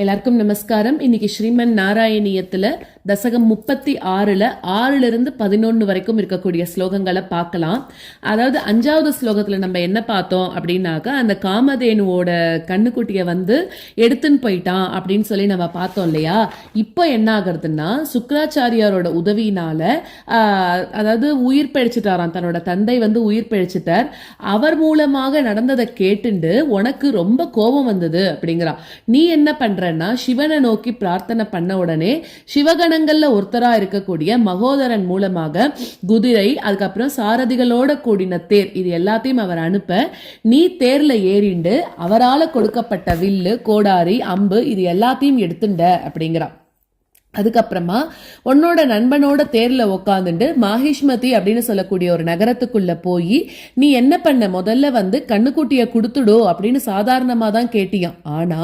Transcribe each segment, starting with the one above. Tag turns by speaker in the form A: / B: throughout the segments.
A: எல்லாருக்கும் நமஸ்காரம். இன்னைக்கு ஸ்ரீமன் நாராயணியத்துல தசகம் 36ல 6லிருந்து 11 வரைக்கும் இருக்கக்கூடிய ஸ்லோகங்களை பார்க்கலாம். அதாவது 5வது ஸ்லோகத்துல நம்ம என்ன பார்த்தோம் அப்படின்னாக்கா, அந்த காமதேனுவோட கண்ணுக்குட்டியை வந்து எடுத்துன்னு போயிட்டான் அப்படின்னு சொல்லி நம்ம பார்த்தோம் இல்லையா. இப்போ என்ன ஆகுறதுன்னா, சுக்கராச்சாரியாரோட உதவியினால அதாவது உயிர் பிழைச்சிட்டாராம். தன்னோட தந்தை வந்து உயிர் பிழைச்சிட்டார். அவர் மூலமாக நடந்ததை கேட்டுண்டு உனக்கு ரொம்ப கோபம் வந்தது அப்படிங்கிறா. நீ என்ன பண்ற, சிவனை நோக்கி பிரார்த்தனை பண்ண உடனே சிவகணங்கள்ல ஒருத்தரா இருக்கக்கூடிய மகோதரன் மூலமாக குதிரை, அதுக்கப்புறம் சாரதிகளோட கூடின தேர், இது எல்லாத்தையும் அவர் அனுப்ப நீ தேர்ல ஏறிண்டு அவரால் கொடுக்கப்பட்ட வில்லு, கோடாரி, அம்பு இது எல்லாத்தையும் எடுத்துண்ட அப்படிங்கிறா. அதுக்கப்புறமா உன்னோட நண்பனோட தேர்ல உக்காந்துட்டு மாஹிஷ்மதி அப்படின்னு சொல்லக்கூடிய ஒரு நகரத்துக்குள்ள போய் நீ என்ன பண்ண, முதல்ல வந்து கண்ணுக்குட்டிய கொடுத்துடோ அப்படின்னு சாதாரணமா தான் கேட்டியான். ஆனா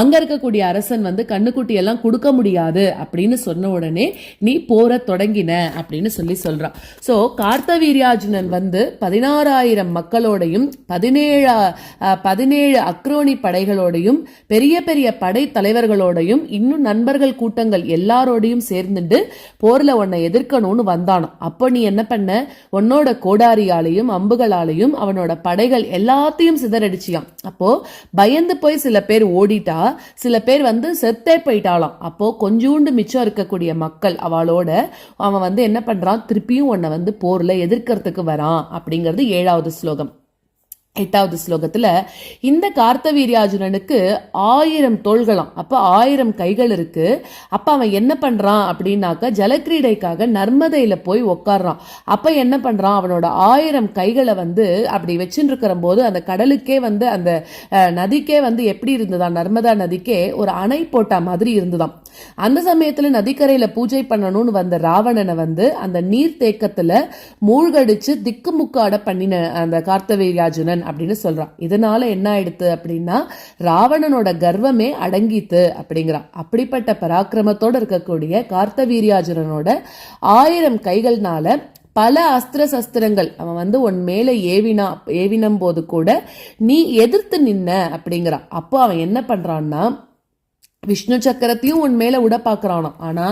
A: அங்க இருக்கக்கூடிய அரசன் வந்து கண்ணுக்குட்டியெல்லாம் கொடுக்க முடியாது அப்படின்னு சொன்ன உடனே நீ போற தொடங்கின அப்படின்னு சொல்றான். சோ கார்த்தவீர்யார்ஜுனன் வந்து 16,000 மக்களோடையும் 17 அக்ரோனி படைகளோடையும் பெரிய பெரிய படை தலைவர்களோடையும் இன்னும் நண்பர்கள் கூட்டங்கள் எல்லாரோடையும் சேர்ந்துட்டு போர்ல உன்னை எதிர்க்கணும்னு வந்தானோ. அப்போ நீ என்ன பண்ண, உன்னோட கோடாரியாலையும் அம்புகளாலையும் அவனோட படைகள் எல்லாத்தையும் சிதறடிச்சியாம். அப்போ பயந்து போய் சில பேர் ஓடிட்டா, சில பேர் வந்து செத்தே போயிட்டாலாம். அப்போ கொஞ்சோண்டு மிச்சம் இருக்கக்கூடிய மக்கள் அவளோட அவன் வந்து என்ன பண்றான், திருப்பியும் உன்னை வந்து போர்ல எதிர்க்கிறதுக்கு வரான் அப்படிங்கிறது 7வது ஸ்லோகம். 8வது ஸ்லோகத்துல இந்த கார்த்தவீர்யார்ஜுனனுக்கு 1000 தோள்களாம், அப்ப 1000 கைகள் இருக்கு. அப்ப அவன் என்ன பண்றான் அப்படின்னாக்க, ஜலக்கிரீடைக்காக நர்மதையில போய் உக்காடுறான். அப்ப என்ன பண்றான், அவனோட 1000 கைகளை வந்து அப்படி வச்சுட்டு இருக்கிற போது அந்த கடலுக்கே வந்து அந்த நதிக்கே வந்து எப்படி இருந்ததா, நர்மதா நதிக்கே ஒரு அணை போட்ட மாதிரி இருந்துதான். அந்த சமயத்துல நதிக்கரையில பூஜை பண்ணணும்னு வந்த ராவணனை வந்து அந்த நீர் தேக்கத்துல மூழ்கடிச்சு திக்குமுக்காட பண்ணின அந்த கார்த்தவீர்யார்ஜுனன் அப்படின்னு சொல்றான். இதனால என்ன ஆயிடுத்து அப்படின்னா, ராவணனோட கர்வமே அடங்கித்து அப்படிங்கிறான். அப்படிப்பட்ட பராக்கிரமத்தோட இருக்கக்கூடிய கார்த்தவீர்யார்ஜுனனோட 1000 கைகள்னால பல அஸ்திர சஸ்திரங்கள் அவன் வந்து உன் மேல ஏவினம் போது கூட நீ எதிர்த்து நின்ன அப்படிங்கிறான். அப்போ அவன் என்ன பண்றான்னா, விஷ்ணு சக்கரத்தையும் உன் மேல விட பாக்குறானோ. ஆனா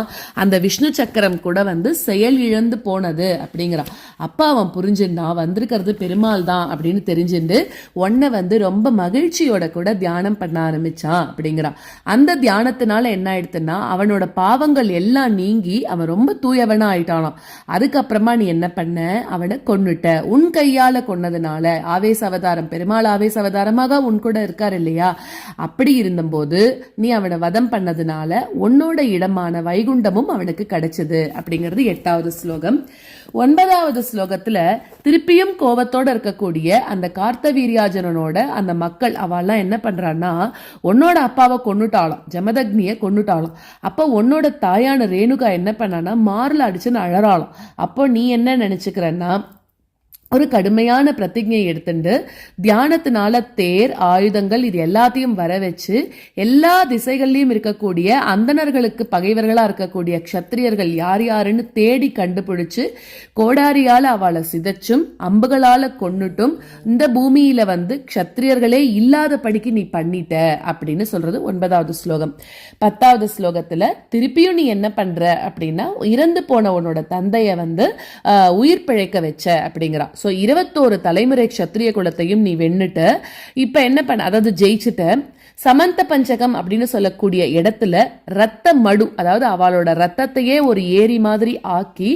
A: அந்த விஷ்ணு சக்கரம் கூட வந்து செயல் இழந்து போனது அப்படிங்கிறான். அப்ப அவன் புரிஞ்சுன்னா வந்திருக்கிறது பெருமாள் தான் அப்படின்னு தெரிஞ்சுட்டு உன்னை வந்து ரொம்ப மகிழ்ச்சியோட கூட தியானம் பண்ண ஆரம்பிச்சான் அப்படிங்கிறான். அந்த தியானத்தினால என்ன ஆயிடுத்துன்னா, அவனோட பாவங்கள் எல்லாம் நீங்கி அவன் ரொம்ப தூயவனா ஆயிட்டானாம். அதுக்கப்புறமா நீ என்ன பண்ண, அவனை கொன்னுட்ட. உன் கையால கொன்னதுனால ஆவேச அவதாரம், பெருமாள் ஆவேச அவதாரமாக உன் கூட இருக்காரு இல்லையா. அப்படி இருந்தபோது நீ அவனை வதம் பண்ணதுனால உன்னோட இடமான வைகுண்டமும் அவனுக்கு கிடைச்சது அப்படிங்கிறது 8வது ஸ்லோகம். 9வது ஸ்லோகத்துல திருப்பியும் கோபத்தோட இருக்கக்கூடிய அந்த கார்த்தவீர்யார்ஜுனனோட அந்த மக்கள் அவெல்லாம் என்ன பண்றான்னா, உன்னோட அப்பாவை கொன்னுட்டாலும், ஜமதக்னிய கொன்னுட்டாலும். அப்போ உன்னோட தாயான ரேணுகா என்ன பண்ணானா மார்ல அடிச்சுன்னு அழறாலும். அப்போ நீ என்ன நினைச்சுக்கிறன்னா, ஒரு கடுமையான பிரதிஜை எடுத்துட்டு தியானத்தினால தேர், ஆயுதங்கள் இது எல்லாத்தையும் வர வச்சு எல்லா திசைகள்லயும் இருக்கக்கூடிய அந்தணர்களுக்கு பகைவர்களா இருக்கக்கூடிய க்ஷத்திரியர்கள் யார் யாருன்னு தேடி கண்டுபிடிச்சு கோடாரியால அவளை சிதைச்சும் அம்புகளால கொன்னுட்டும் இந்த பூமியில வந்து க்ஷத்திரியர்களே இல்லாத படிக்கு நீ பண்ணிட்ட அப்படின்னு சொல்றது 9வது ஸ்லோகம். 10வது ஸ்லோகத்துல திருப்பியும் நீ என்ன பண்ற அப்படின்னா, இறந்து போன உன்னோட தந்தைய வந்து உயிர் பிழைக்க வச்ச அப்படிங்கிறா. ஸோ 21 தலைமுறை க்ஷத்திரிய குலத்தையும் நீ வென்னுட்ட. இப்ப என்ன பண்ண, அதாவது ஜெயிச்சுட்ட. சமந்த பஞ்சகம் அப்படின்னு சொல்லக்கூடிய இடத்துல ரத்த மடு, அதாவது அவளோட ரத்தத்தையே ஒரு ஏரி மாதிரி ஆக்கி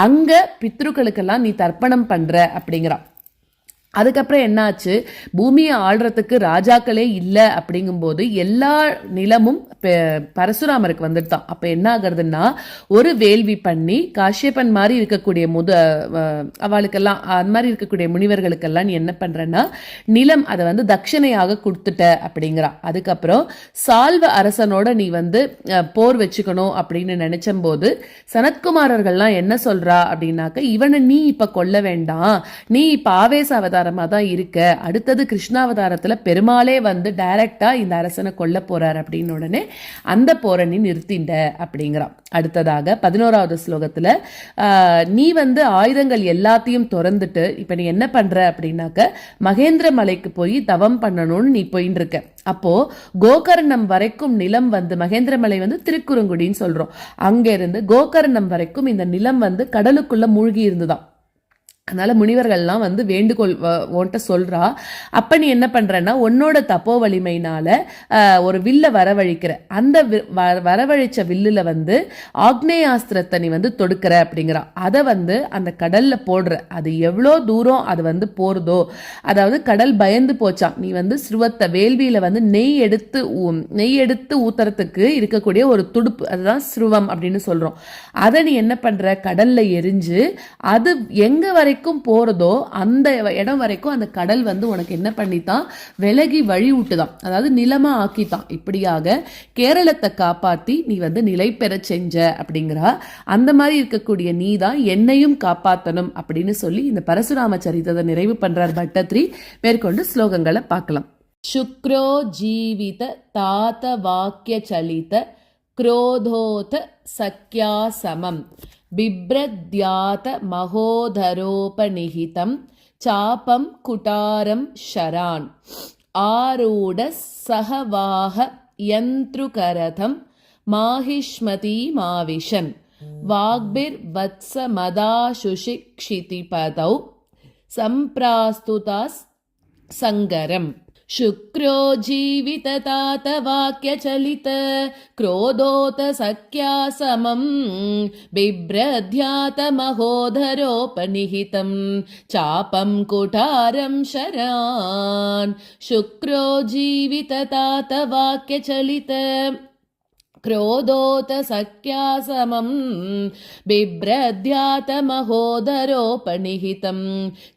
A: அங்க பித்ருக்களுக்கெல்லாம் நீ தர்ப்பணம் பண்ற அப்படிங்கிறா. அதுக்கப்புறம் என்னாச்சு, பூமியை ஆள்றதுக்கு ராஜாக்களே இல்லை அப்படிங்கும்போது எல்லா நிலமும் பரசுராமருக்கு வந்துட்டான். அப்ப என்ன ஆகுறதுன்னா, ஒரு வேள்வி பண்ணி காஷ்யப்பன் மாதிரி இருக்கக்கூடிய அவளுக்கெல்லாம் அந்த மாதிரி இருக்கக்கூடிய முனிவர்களுக்கெல்லாம் நீ என்ன பண்றன்னா நிலம் அதை வந்து தட்சணையாக கொடுத்துட்ட அப்படிங்கிறா. அதுக்கப்புறம் சால்வ அரசனோட நீ வந்து போர் வச்சுக்கணும் அப்படின்னு நினைச்ச போது சனத்குமாரர்கள்லாம் என்ன சொல்றா அப்படின்னாக்க, இவனை நீ இப்ப கொல்ல வேண்டாம், நீ இப்ப ஆவேச அவதாரம் அவதாரமா தான் இருக்க, அடுத்தது கிருஷ்ணாவதாரத்துல பெருமாளே வந்து டைரக்டா இந்த அரசனை கொல்ல போறார் அப்படின்னு உடனே அந்த போரை நீ நிறுத்திண்ட அப்படிங்கிறான். அடுத்ததாக 11வது ஸ்லோகத்துல நீ வந்து ஆயுதங்கள் எல்லாத்தையும் திறந்துட்டு இப்ப நீ என்ன பண்ற அப்படின்னாக்க மகேந்திர மலைக்கு போய் தவம் பண்ணணும்னு நீ போயின்னு இருக்க. அப்போ கோகர்ணம் வரைக்கும் நிலம் வந்து மகேந்திரமலை வந்து திருக்குறுங்குடின்னு சொல்றோம், அங்க இருந்து கோகர்ணம் வரைக்கும் இந்த நிலம் வந்து கடலுக்குள்ள மூழ்கி இருந்துதான். அதனால முனிவர்கள்லாம் வந்து வேண்டுகோள் உன்கிட்ட சொல்றா. அப்ப நீ என்ன பண்றன்னா உன்னோட தப்போ வலிமையினால ஒரு வில்ல வரவழிக்கிற. அந்த வரவழிச்ச வில்லுல வந்து ஆக்னேயாஸ்திரத்தை நீ வந்து தொடுக்கிற அப்படிங்கிறா. அதை வந்து அந்த கடல்ல போடுற. அது எவ்வளோ தூரம் அது வந்து போறதோ, அதாவது கடல் பயந்து போச்சான். நீ வந்து ஸ்ருவத்தை வேள்வியில வந்து நெய் எடுத்து ஊத்துறதுக்கு இருக்கக்கூடிய ஒரு துடுப்பு, அதுதான் ஸ்ருவம் அப்படின்னு சொல்றோம். அதை நீ என்ன பண்ற, கடல்ல எரிஞ்சு அது எங்க வரைக்கும் போறதோ அந்த இடம் வரைக்கும் அந்த கடல் வந்து உனக்கு என்ன பண்ணித்தான், விலகி வழி விட்டுதான், அதாவது நிலமா ஆக்கித்தான். இப்படியாக கேரளத்தை காப்பாத்தி நீ வந்து நிலை பெற செஞ்ச அப்படிங்கிறா. அந்த மாதிரி இருக்கக்கூடிய நீ தான் என்னையும் காப்பாத்தணும் அப்படின்னு சொல்லி இந்த பரசுராம சரித்திரத்தை நிறைவு பண்றார் பட்டத்ரி. மேற்கொண்டு ஸ்லோகங்களை பார்க்கலாம். சுக்ரோ ஜீவித தாத வாக்கிய சலித क्रोधोत सख्या समं बिभ्रद्यात महोदरोपनिहितं चापं कुटारं शरान् आरूढ सहवाह यन्त्रुकरथं माहिष्मतीमाविशन् वाग्भिर्वत्समदाशुषिक्षितिपदौ सम्प्रास्तुतास् सङ्गरम् शुक्रो जीविततात वाक्यचलित क्रोधोत सख्या समं बिभ्रध्यात महोदरोपनिहितं चापं कुठारं शरान् शुक्रो जीविततात वाक्यचलित क्रोधोत सख्या समं बिभ्रद्यात महोदरोपनिहितं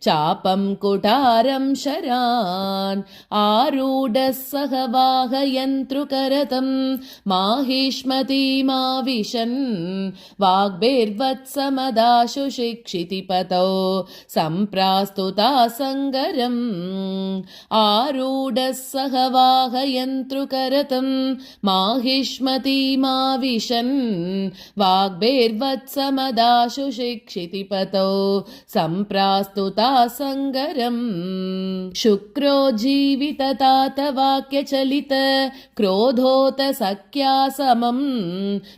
A: चापं कुठारं शरान् आरूढः सहवाहयन्त्रुकरतं माहिष्मतीमाविशन् वाग्भिर्वत्समदाशु शिक्षितिपतौ सम्प्रास्तुतासङ्गरम् आरूढः सहवाहयन्त्रुकरतं माहिष्मती माविशन् वाग्भिर्वत्समदाशु शिक्षितिपतौ सम्प्रास्तुतासङ्गरम् शुक्रो जीविततात वाक्यचलित क्रोधोत सख्या समं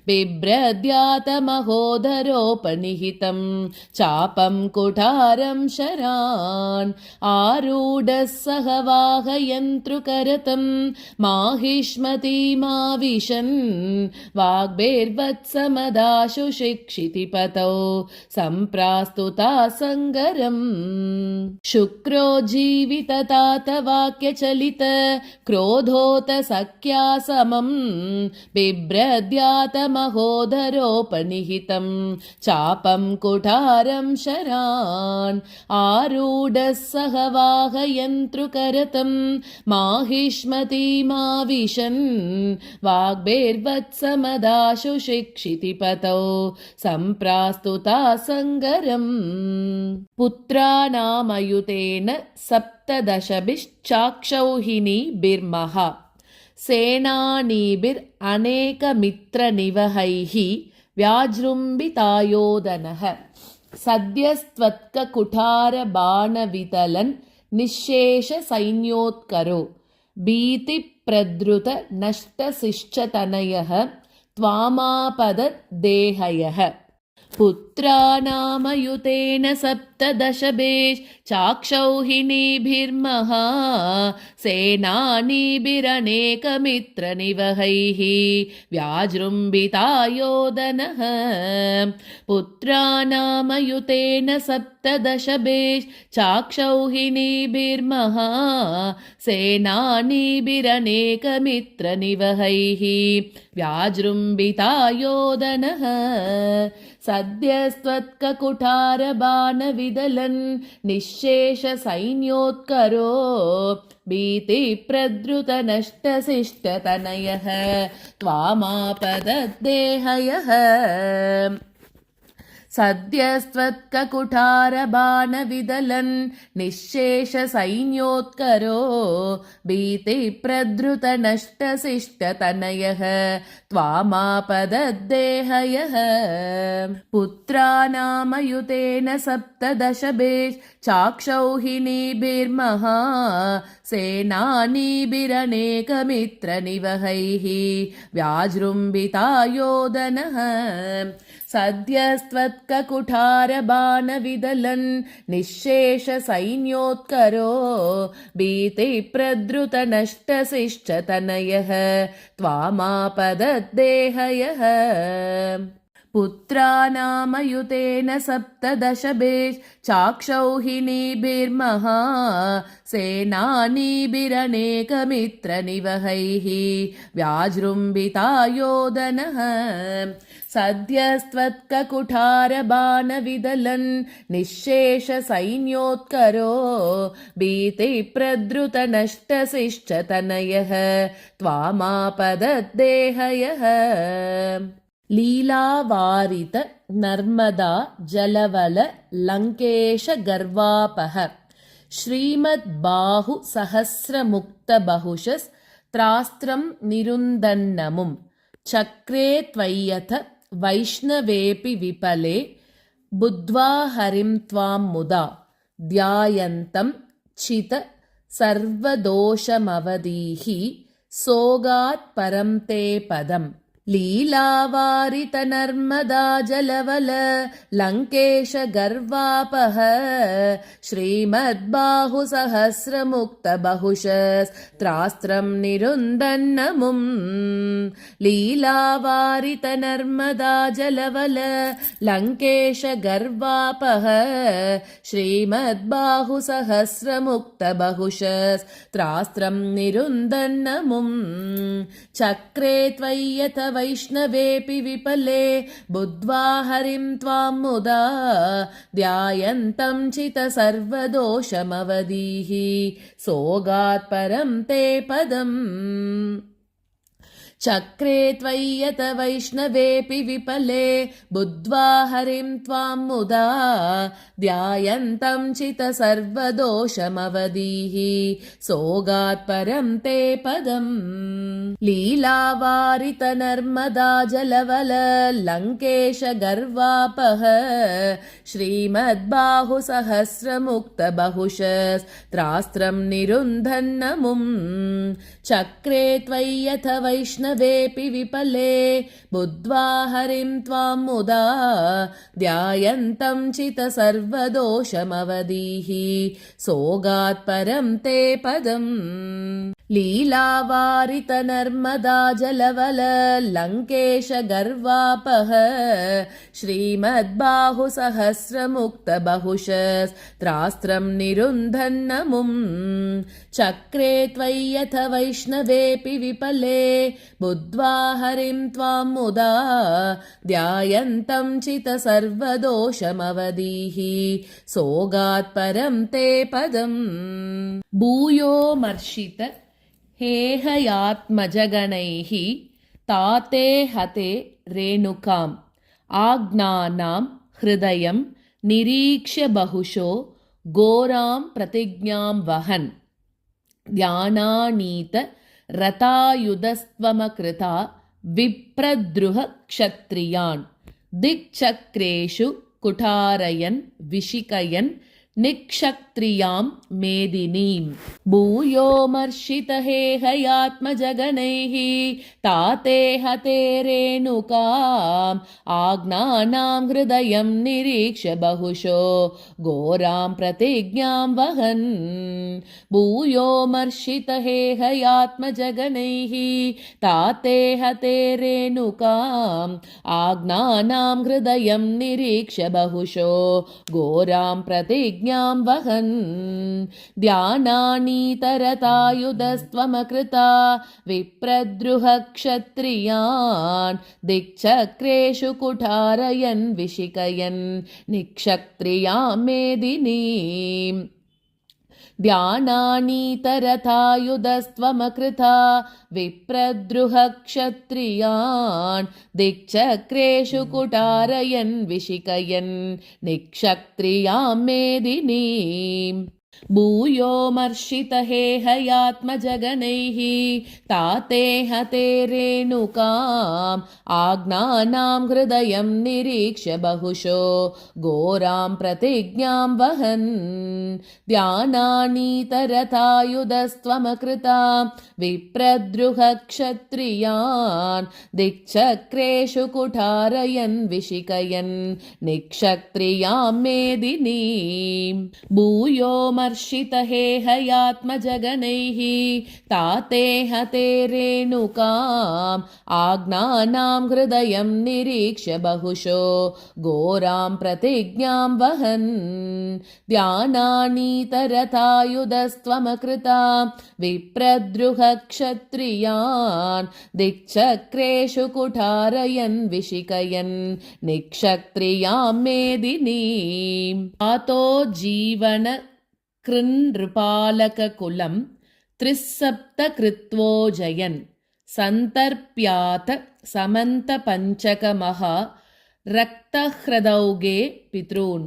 A: बिभ्रद्यात महोदरोपनिहितं चापं कुठारं शरान् आरूढः सहवाहयन्त्रुकरतं माहिष्मतीमाविशन् वाग्भिर्वत्समदाशु शिक्षितिपतौ सम्प्रास्तुतासङ्गरम् शुक्रो जीविततात वाक्यचलित क्रोधोत सख्या समं बिभ्रद्यात महोदरोपनिहितं चापं कुठारं शरान् आरूढः सहवाहयन्त्रुकरतं माहिष्मतीमाविशन् वाग्भिर्वत्समदाशु शिक्षितिपतौ सम्प्रास्तुतासङ्गरम् पुत्राणामयुतेन सप्तदशभिश्चाक्षौहिणीभिर्मः सेनानीभिरनेकमित्रनिवहैः व्याजृम्बितायोधनः सद्यस्त्वत्ककुठारबाणवितलन् निःशेषसैन्योत्करो भीतिप्रद्रुत नष्टशिष्टतनयः त्वामापदद्देहयः पुत्राणामयुतेन सप्तदशभिश्चाक्षौहिणीभिर्महा सेनानीभिरनेकमित्रनिवहैः व्याजृम्बितायोधनः पुत्राणामयुतेन सप्तदशभिश्चाक्षौहिणीभिर्महा सेनानीभिरनेकमित्रनिवहैः व्याजृम्बितायोधनः सद्यस्त्वत्ककुठारबाणविदलन् निःशेषसैन्योत्करो भीतिप्रद्रुतनष्टशिष्टतनयः त्वामापदद्देहयः सद्यस्त्वत्ककुठारबाणविदलन् निःशेषसैन्योत्करो भीतिप्रधृतनष्टशिष्टतनयः त्वामापदद्देहयः पुत्रानामयुतेन सप्तदशभेश् चाक्षौहिणीभिर्महा सेनानीभिरनेकमित्रनिवहैः व्याजृम्भितायोधनः सद्यस्त्वत्ककुठारबाणविदलन् निःशेषसैन्योत्करो भीतिप्रधृतनष्टशिष्टतनयः त्वामापदद्देहयः पुत्रानामयुतेन सप्तदशभेश् चाक्षौहिणीभिर्महा सेनानीभिरनेकमित्रनिवहैः व्याजृम्भितायोधनः सद्यस्त्वत्ककुठारबाणविदलन् निःशेषसैन्योत्करो भीतिप्रधृतनष्टशिष्टतनयः त्वामापदद्देहयः लीलावारित नर्मदा जलवल लंकेश गर्वापः श्रीमद्बाहु सहस्रमुक्त बहुशस्त्रास्त्रं निरुन्दन्नमुं चक्रे त्वय्यथ वैष्णवेऽपि विपले बुद्ध्वा हरिं त्वां मुदा ध्यायन्तं चित सर्वदोषमवधीः सोगात् परं ते पदम् लीलावारित नर्मदा जलवल लंकेश गर्वापः श्रीमद्बाहु सहस्रमुक्त बहुशस्त्रास्त्रं निरुन्दन्नमुं लीलावारित नर्मदा जलवल लंकेश गर्वापः श्रीमद्बाहु सहस्रमुक्त बहुशस्त्रास्त्रं निरुन्दन्नमुं चक्रे त्वय्यथ वैष्णवेऽपि विपले बुद्ध्वा हरिं त्वां मुदा ध्यायन्तं चित सर्वदोषमवधीः सोगात् परं ते पदम् चक्रे त्वय्यत वैष्णवेऽपि विपले बुद्ध्वा हरिं त्वां मुदा ध्यायन्तं चित सर्वदोषमवधीः सोगात् परं ते पदम् लीलावारित नर्मदा जलवल लंकेश गर्वापः श्रीमद्बाहु सहस्रमुक्त बहुशस्त्रास्त्रं निरुन्दन्नमुं चक्रे त्वय्यथ वैष्णवेऽपि विपले बुद्ध्वा हरिं त्वां मुदा ध्यायन्तं चित सर्वदोषमवधीः सोगात् परं ते पदम् लीलावारित नर्मदा जलवल लंकेश गर्वापः श्रीमद्बाहु सहस्रमुक्त बहुशस्त्रास्त्रं निरुन्दन्नमुं चक्रे त्वय्यथ वैष्णवेऽपि विपले बुद्ध्वा हरिं त्वां मुदा ध्यायन्तं चित सर्वदोषमवधीः सोगात् परं ते पदम् भूयोमर्षित हेहयात्मजगणैः ताते हते रेणुकाम् आज्ञानां हृदयं निरीक्ष्य बहुशो घोरां प्रतिज्ञां वहन् ध्यानानीत रतायुधस्त्वमकृता विप्रद्रुह क्षत्रियान् दिक्चक्रेषु कुठारयन् विशिकयन् निक्षत्रियां मेदिनीं भूयोमर्षितहेहयात्मजगणैः ताते हते रेणुकाम् आज्ञानां हृदयं निरीक्ष्य बहुशो घोरां प्रतिज्ञां वहन् भूयोमर्षितहेहयात्मजगणैः ताते हते रेणुकाम् आज्ञानां हृदयं निरीक्ष्य बहुशो घोरां प्रतिज्ञां वहन् ध्यानानीतरतायुधस्त्वमकृता विप्रद्रुह क्षत्रियान् दिक्चक्रेषु कुठारयन् विशिकयन् निक्षत्रियां मेदिनीम् ध्यानानीतरथायुधस्त्वमकृता विप्रद्रुहक्षत्रियान् दिक्चक्रेषु कुटारयन् विशिकयन् निक्षत्रियां मेदिनीम् भूयो मर्षितहेहयात्मजगणैः ताते हते रेणुकाम् आज्ञानां हृदयं निरीक्ष्य बहुशो घोरां प्रतिज्ञां वहन् ध्यानानीतरथायुधस्त्वमकृता विप्रद्रुहक्षत्रियान् दिक्चक्रेषु कुठारयन् विशिकयन् निक्षत्रियां मेदिनीम् भूयो मर्षितहेहयात्मजगणैः ताते हते रेणुकाम् आज्ञानां हृदयं निरीक्ष्य बहुशो घोरां प्रतिज्ञां वहन् ध्यानानीतरथायुधस्त्वमकृता विप्रद्रुहक्षत्रियान् दिक्चक्रेषु कुठारयन् विशिकयन् निक्षत्रियां मेदिनीम् आतो जीवन कृन्नृपालककुलं त्रिस्सप्तकृत्वोजयन् सन्तर्प्यात समन्तपञ्चकमः रक्तह्रदौगे पितॄन्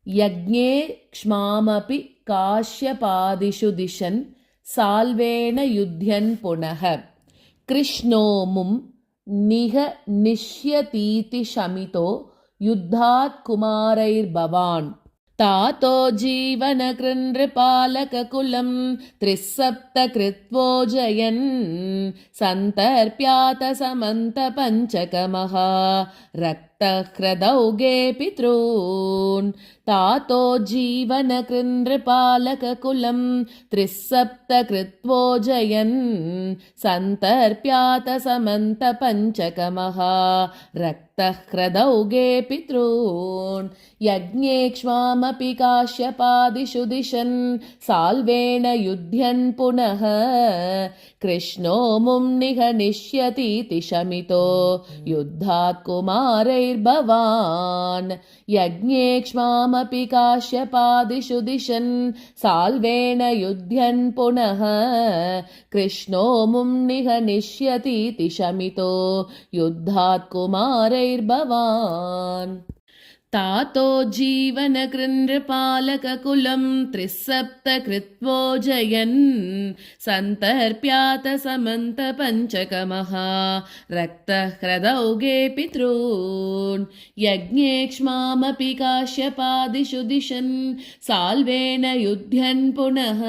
A: यज्ञे क्ष्मामपि काश्यपादिषु दिशन् साल्वेन युध्यन् पुनः कृष्णो मुं निहनिष्यतीति शमितो युद्धात् कुमारैर्भवान् तातो जीवनकृन्नृपालककुलं त्रिस्सप्तकृत्वोजयन् सन्तर्प्यात समन्तपञ्चकमः रक्तह्रदौगे पितॄन् तातो जीवनकृन्नृपालककुलं त्रिस्सप्तकृत्वोजयन् सन्तर्प्यात समन्तपञ्चकमः रक्तह्रदौगे पितॄन् यज्ञे क्ष्मामपि काश्यपादिषु दिशन् साल्वेन युध्यन् पुनः कृष्णो मुं निहनिष्यतीति शमितो युद्धात् कुमारैर्भवान् यज्ञे क्ष्मामपि काश्यपादिषु दिशन् साल्वेन युध्यन् पुनः कृष्णो मुं निहनिष्यतीति शमितो युद्धात् कुमारैर्भवान् तातो जीवनकृन्नृपालककुलं त्रिस्सप्तकृत्वोजयन् सन्तर्प्यात समन्तपञ्चकमः रक्तह्रदौगे पितॄन् यज्ञे क्ष्मामपि काश्यपादिषु दिशन् साल्वेन युध्यन् पुनः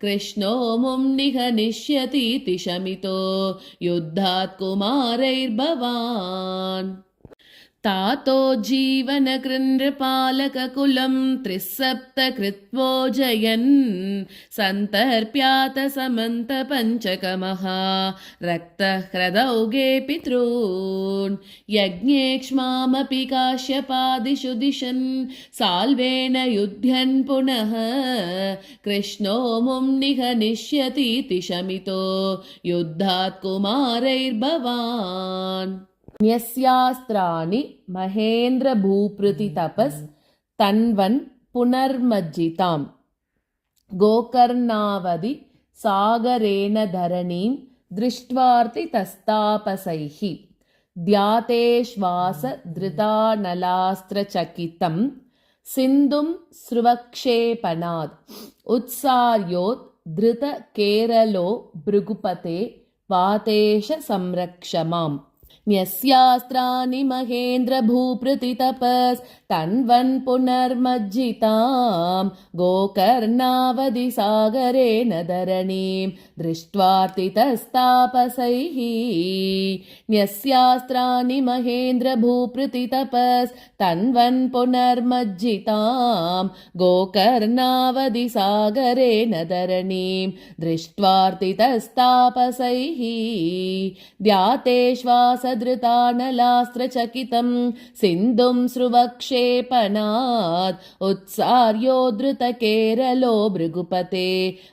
A: कृष्णो मुं निहनिष्यतीति शमितो युद्धात् कुमारैर्भवान् तातो जीवनकृन्नृपालककुलं त्रिस्सप्तकृत्वोजयन् सन्तर्प्यात समन्तपञ्चकमः रक्तह्रदौगे पितॄन् यज्ञे क्ष्मामपि काश्यपादिषु दिशन् साल्वेन युध्यन् पुनः कृष्णो मुं निहनिष्यतीति शमितो युद्धात् कुमारैर्भवान् न्यस्यास्त्राणि महेन्द्रभूपृतितपस् तन्वन् पुनर्मज्जिताम् गोकर्णावधि सागरेण धरणीं दृष्ट्वार्तितस्तापसैः ध्याते श्वास धृतानलास्त्रचकितं सिन्धुं स्रुवक्षेपणात् उत्सार्योत् धृतकेरलो भृगुपते वातेश संरक्ष माम् न्यस्यास्त्राणि महेन्द्रभूपृतितपस् तन्वन् पुनर्मज्जिताम् गोकर्णावधि सागरेण धरणीं दृष्ट्वार्तितस्तापसैः न्यस्यास्त्राणि महेन्द्रभूपृतितपस् तन्वन् पुनर्मज्जिताम् गोकर्णावधि सागरेण धरणीं दृष्ट्वार्तितस्तापसैः ध्याते श्वासधृतानलास्त्रचकितं सिन्धुं स्रुवक्षे सुवक्षेपणात् उत्सार्योद्धृतकेरलो भृगुपते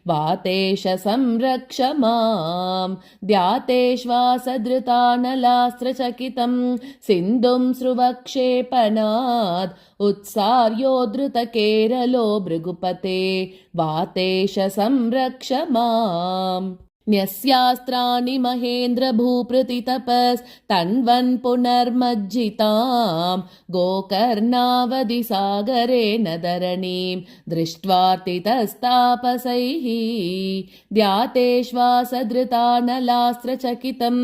A: वातेश संरक्ष माम् द्यातेश्वासधृतानलास्त्रचकितं सिन्धुं स्रुवक्षेपणात् उत्सार्योद्धृतकेरलो भृगुपते वातेश संरक्ष माम् न्यस्यास्त्राणि महेन्द्रभूपृतितपस्तन्वन् पुनर्मज्जितां गोकर्णावधिसागरेण धरणीं दृष्ट्वार्तितस्तापसैः द्यातेश्वासधृतानलास्त्रचकितं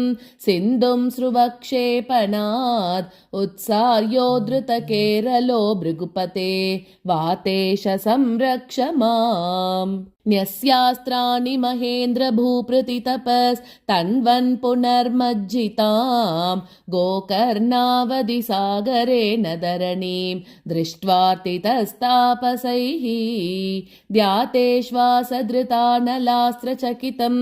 A: सिन्धुं स्रुवक्षेपणात् उत्सार्योद्धृतकेरलो भृगुपते वातेश संरक्ष माम् न्यस्यास्त्राणि महेन्द्रभूपृतितपस्तन्वन् पुनर्मज्जितां गोकर्णावधिसागरेण धरणीं दृष्ट्वार्तितस्तापसैः द्यातेश्वासधृतानलास्त्रचकितं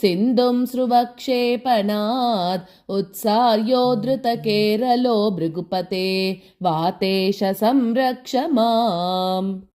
A: सिन्धुं स्रुवक्षेपणात् उत्सार्योद्धृतकेरलो भृगुपते वातेश संरक्ष माम्